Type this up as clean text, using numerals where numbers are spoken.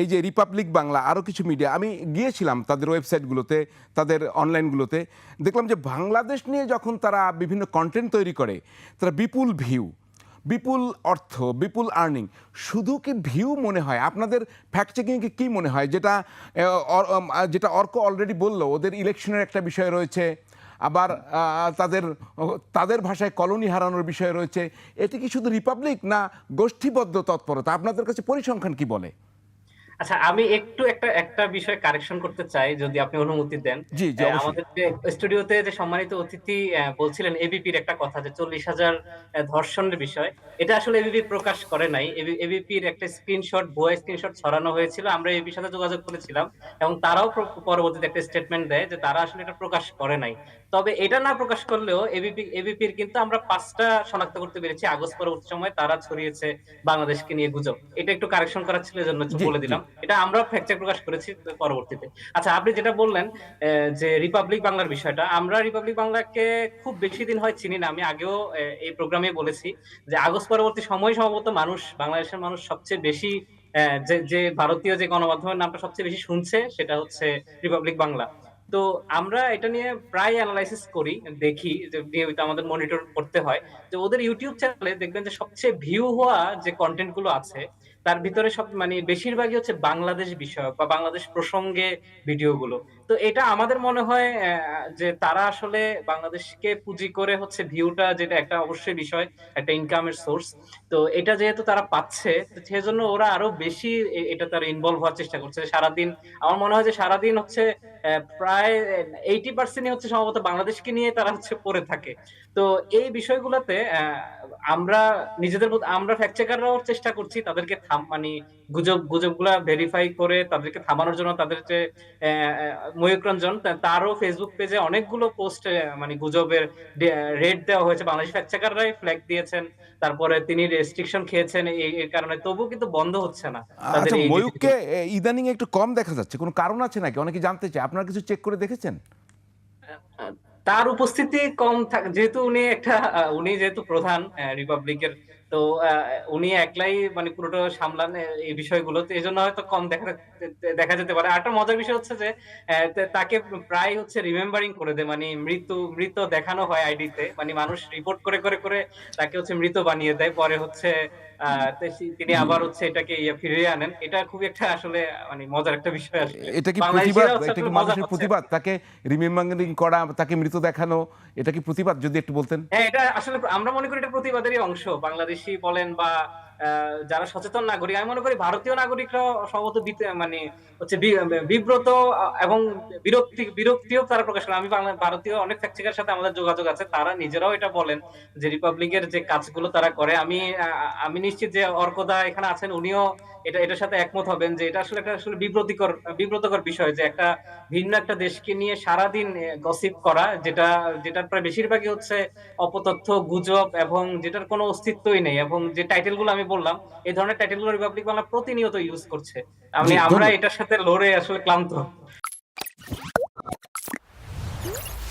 এই যে রিপাবলিক বাংলা আরও কিছু মিডিয়া, আমি গিয়েছিলাম তাদের ওয়েবসাইটগুলোতে, তাদের অনলাইনগুলোতে, দেখলাম যে বাংলাদেশ নিয়ে যখন তারা বিভিন্ন কন্টেন্ট তৈরি করে, তারা বিপুল ভিউ, বিপুল অর্থ, বিপুল আর্নিং। শুধু কি ভিউ মনে হয়? আপনাদের ফ্যাক্ট চেকিংয়ে কী মনে হয়? যেটা অর্ক অলরেডি বলল, ওদের ইলেকশনের একটা বিষয় রয়েছে, আবার তাদের তাদের ভাষায় কলোনি হারানোর বিষয় রয়েছে। এটি কি শুধু রিপাবলিক, না গোষ্ঠীবদ্ধ তৎপরতা? আপনাদের কাছে পরিসংখ্যান কি বলে? আচ্ছা, আমি একটু একটা একটা বিষয় কারেকশন করতে চাই, যদি আপনি অনুমতি দেন। জি, জি, অবশ্যই। আমাদের যে স্টুডিওতে যে সম্মানিত অতিথি বলছিলেন এবিপির একটা কথা, যে ৪০,০০০ ধর্ষণের বিষয়। এটা আসলে এবিপি প্রকাশ করে নাই। এবিপির একটা স্ক্রিনশট, ভুয়া স্ক্রিনশট ছড়ানো হয়েছিল। আমরা এবিপির সাথে যোগাযোগ করেছিলাম এবং তারাও পরবর্তীতে একটা স্টেটমেন্ট দেয় যে তারা আসলে এটা প্রকাশ করে নাই। তবে এটা না প্রকাশ করলেও এবিপির কিন্তু আমরা ৫টা শনাক্ত করতে পেরেছি আগস্ট পরবর্তী সময়ে তারা ছড়িয়েছে বাংলাদেশকে নিয়ে গুজব। এটা একটু কারেকশন করার ছিল, এজন্য একটু জি, বলে জি। দিলাম। এটা আমরাও ফ্যাক্ট চেক প্রকাশ করেছি পরবর্তীতে। আচ্ছা, আপনি যেটা বললেন যে রিপাবলিক বাংলার বিষয়টা, আমরা রিপাবলিক বাংলাকে খুব বেশি দিন হয় চিনি না। আমি আগেও এই প্রোগ্রামে বলেছি যে আগস্ট পরবর্তী সময় সম্ভবত বাংলাদেশের মানুষ সবচেয়ে বেশি যে যে ভারতীয় যে গণমাধ্যমের নামটা সবচেয়ে বেশি শুনছে সেটা হচ্ছে রিপাবলিক বাংলা। তো আমরা এটা নিয়ে প্রায় অ্যানালাইসিস করি, দেখি যে নিয়মিত আমাদের মনিটর করতে হয় যে ওদের ইউটিউব চ্যানেলে দেখবেন যে সবচেয়ে ভিউ হওয়া যে কন্টেন্ট গুলো আছে তার ভিতরে সব মানে বেশিরভাগই হচ্ছে বাংলাদেশ বিষয়ক বা বাংলাদেশ প্রসঙ্গে ভিডিও গুলো। তো এটা আমাদের মনে হয় যে তারা আসলে বাংলাদেশকে পুঁজি করে হচ্ছে ভিউটা, যেটা একটা অবশ্যই বিষয়, একটা ইনকামের সোর্স। তো এটা যেহেতু তারা পাচ্ছে, তো সেজন্য ওরা আরো বেশি এটা তারা ইনভলভ হওয়ার চেষ্টা করছে সারাদিন। আমার মনে হয় যে সারাদিন হচ্ছে প্রায় 80% হচ্ছে সম্ভবত বাংলাদেশকে নিয়ে তারা হচ্ছে পড়ে থাকে। তো এই বিষয়গুলোতে আমরা আমরা ফ্যাক্ট চেকাররাও চেষ্টা করছি তাদেরকে মানে গুজবগুলা ভেরিফাই করে তাদেরকে থামানোর জন্য। তাদের যে ময়ূক রঞ্জন, তারও ফেসবুক পেজে অনেকগুলো পোস্ট মানে গুজবের রেড দেওয়া হয়েছে, বাংলাদেশ ফ্যাক্ট চেকাররাই ফ্ল্যাগ দিয়েছেন। তারপরে তিনি রেস্ট্রিকশন খেয়েছেন এর কারণে, তবুও কিন্তু বন্ধ হচ্ছে না তাদের আচ্ছা, এই ময়ূককে ইদানিং একটু কম দেখা যাচ্ছে। কোনো কারণ আছে নাকি? অনেকে জানতে চায়। আপনারা কিছু চেক করে দেখেছেন? তার উপস্থিতি কম যেহেতু উনি একটা উনি যেহেতু প্রধান রিপাবলিকের, তো উনি একলাই মানে পুরোটা সামলান এই বিষয়গুলো, তো এই জন্য হয়তো কম দেখা যেতে পারে। আরেকটা মজার বিষয় হচ্ছে যে তাকে প্রায় হচ্ছে রিমেম্বারিং করে দেয়, মানে মৃত দেখানো হয় আইডিতে, মানে মানুষ রিপোর্ট করে করে করে তাকে হচ্ছে মৃত বানিয়ে দেয়। পরে হচ্ছে তিনি জি। আবার হচ্ছে এটাকে ফিরিয়ে আনেন। এটা খুবই একটা আসলে মানে মজার একটা বিষয় আসলে। এটা কি প্রতিবাদ? বাংলাদেশিরা হচ্ছে এটা আসলে কি মজা মানুষের পাচ্ছে প্রতিবাদ? আরকি। তাকে রিমেম্বারিং করা, তাকে মৃত দেখানো, এটা কি প্রতিবাদ? যদি একটু বলতেন। হ্যাঁ, এটা আসলে আমরা মনে করি এটা প্রতিবাদেরই অংশ। বাংলাদেশী বলেন বা যারা সচেতন নাগরিক, আমি মনে করি ভারতীয় নাগরিকরাও সম্ভবত মানে হচ্ছে বিব্রত এবং বিরক্তিও তারা প্রকাশ করে। আমি ভারতীয় অনেক ফ্যাক্ট চেকারের সাথে আমাদের যোগাযোগ আছে। তারা নিজেরাও এটা বলেন যে রিপাবলিকের যে কাজগুলো তারা করে, আমি নিশ্চিত যে অর্কদা এখানে আছেন, উনিও এটার সাথে একমত হবেন যে এটা আসলে একটা আসলে বিব্রতকর বিষয় যে একটা ভিন্ন একটা দেশকে নিয়ে সারাদিন গসিপ করা, যেটার প্রায় বেশিরভাগই হচ্ছে অপতথ্য, গুজব এবং যেটার কোনো অস্তিত্বই নেই। এবং যে টাইটেল গুলো আমি বললাম, এই ধরনের টাইটেল গুলো রিপাবলিক বাংলা প্রতিনিয়ত ইউজ করছে। জি, আমরা এটার সাথে লড়ে আসলে ক্লান্ত।